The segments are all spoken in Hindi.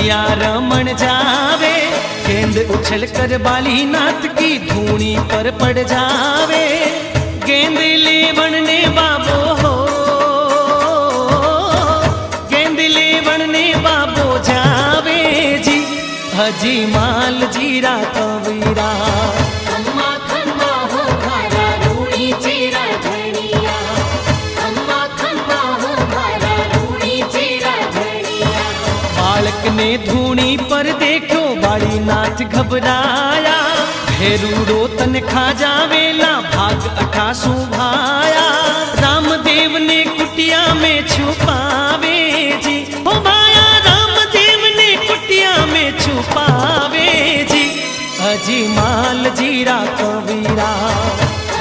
कन्हैया रमण जावे, गेंद उछल कर बालीनाथ की धूनी पर पड़ जावे। गेंद लेवण ने बाबो हो, गेंद लेवण ने बाबो जावे जी, हजी माल जीरा कवीरा। अम्मा खम्मा हो भारा रूड़ी चीरा धनिया, अम्मा खम्मा हो भारा रूड़ी चीरा धनिया। बालक ने धूनी पर देखो बालीनाथ घबराया, भेरूड़ो तन खा जावेला भाग 88 भाया। रामदेव ने कुटिया में छुपावे जी, ओ भाया रामदेव ने कुटिया में छुपावे जी, अजी माल जीरा कवीरा।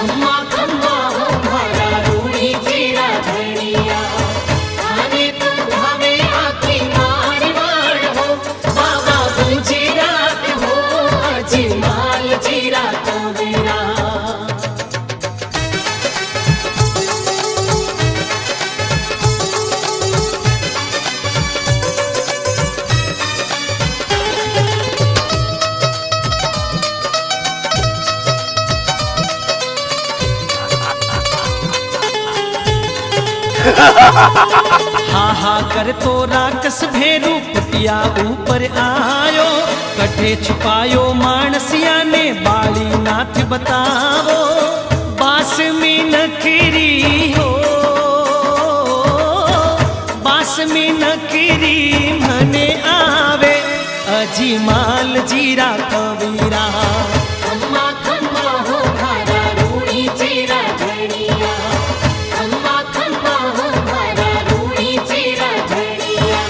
अम्मा खम्मा हो भारा रूड़ी चीरा धनिया, आने तो भावे आखी मारवाड़ हो, बाबा गुजरात हो, अजी माल जीरा कवीरा। हा हा कर तो राकस भेरू कुटिया ऊपर आयो, कठे छुपायो मानसिया ने बालीनाथ बतावो। बास में नखरी हो, बास में नखरी मने आवे, अजी माल जीरा कवीरा। अम्मा खम्मा हो भारा रूड़ी चीरा धनिया, अम्मा खम्मा हो भारा रूड़ी चीरा धनिया।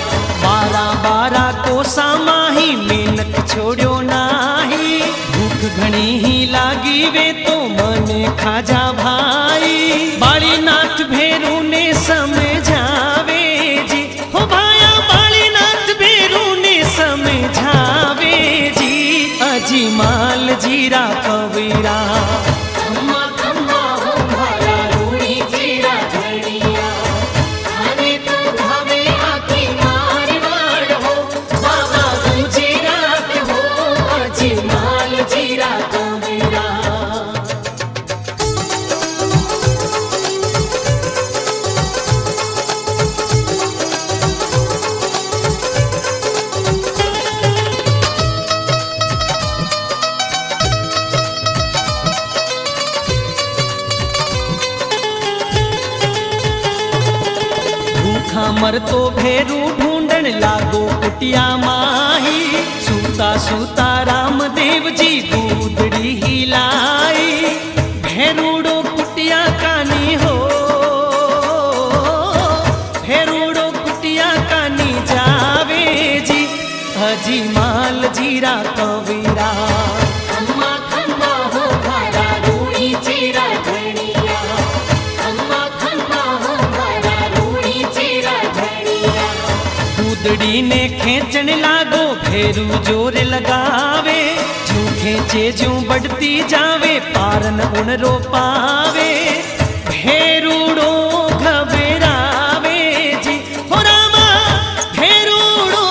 12 को सामाही मेहनत छोड़ो नाही, भूख घणी ही लागी वे तो मने खाजा भाई। बालीनाथ भेरू ने समझावे जी, हो भाया बालीनाथ भेरू ने समझावे जी, अजी माल जीरा कवीरा। अम्मा खम्मा हो भारा रूड़ी चीरा धनिया, आने तो भावे आखी मारवाड़ हो, बाबा गुजरात हो, अजी माल जीरा कवीरा। भूखा मर तो भेरू ढूंढन लागो कुटिया माही, सूता सूता रामदेव जी दूधड़ी हिलाई। भेरूड़ो कुटिया कानी हो, भेरूड़ो कुटिया कानी जावे जी, हजी माल जीरा कवीरा। अम्मा खम्मा हो भारा रूड़ी चीरा धनिया, अम्मा खम्मा हो भारा रूड़ी चीरा धनिया। दूधड़ी ने खेचन लागो भेरू जोर लगावे, जू खेचे जू बढ़ती जावे पारन उन रो पावे। भेरूड़ो घबरावे जी, हो रामा भेरूड़ो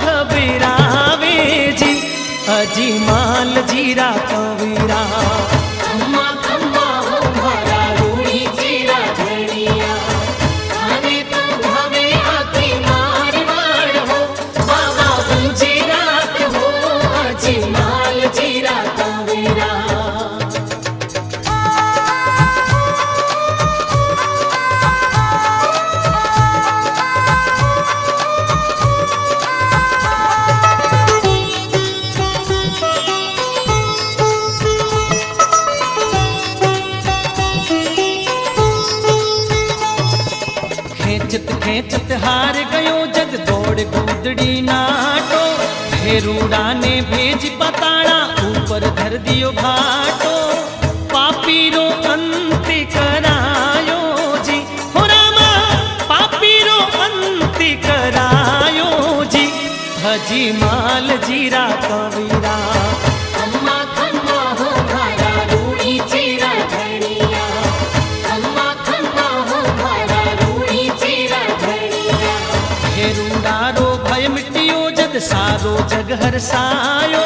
घबरावे जी, अजी माल जीरा कवीरा। अम्मा खम्मा हो भारा रूड़ी चीरा धनिया, आने तो भावे आखी मारवाड़ हो, बाबा गुजरात हो, अजी माल जीरा कवीरा। खेचत खेचत हार गयो जग दौड़ कूदड़ी नाटो। भेरूड़ा ने भेज पताड़ा ऊपर धर दियो भाटो। पापी रो अंत करायो जी, हो रामा पापी रो अंत करायो जी, हजी माल जीरा कवीरा। अम्मा खम्मा हो भारा रूड़ी चीरा धनिया, अम्मा खम्मा हो भारा रूड़ी चीरा धनिया। भेरूड़ा रो भय मिटियो जग जगत सारो जग हरसायो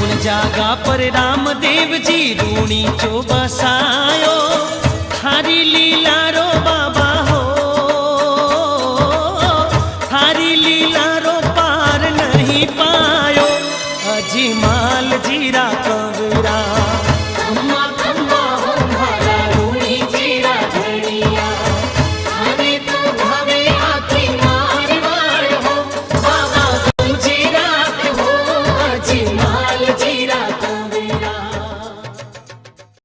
उन जागा पर रामदेव जी रूणी चो बसायो थारी लीला रो बा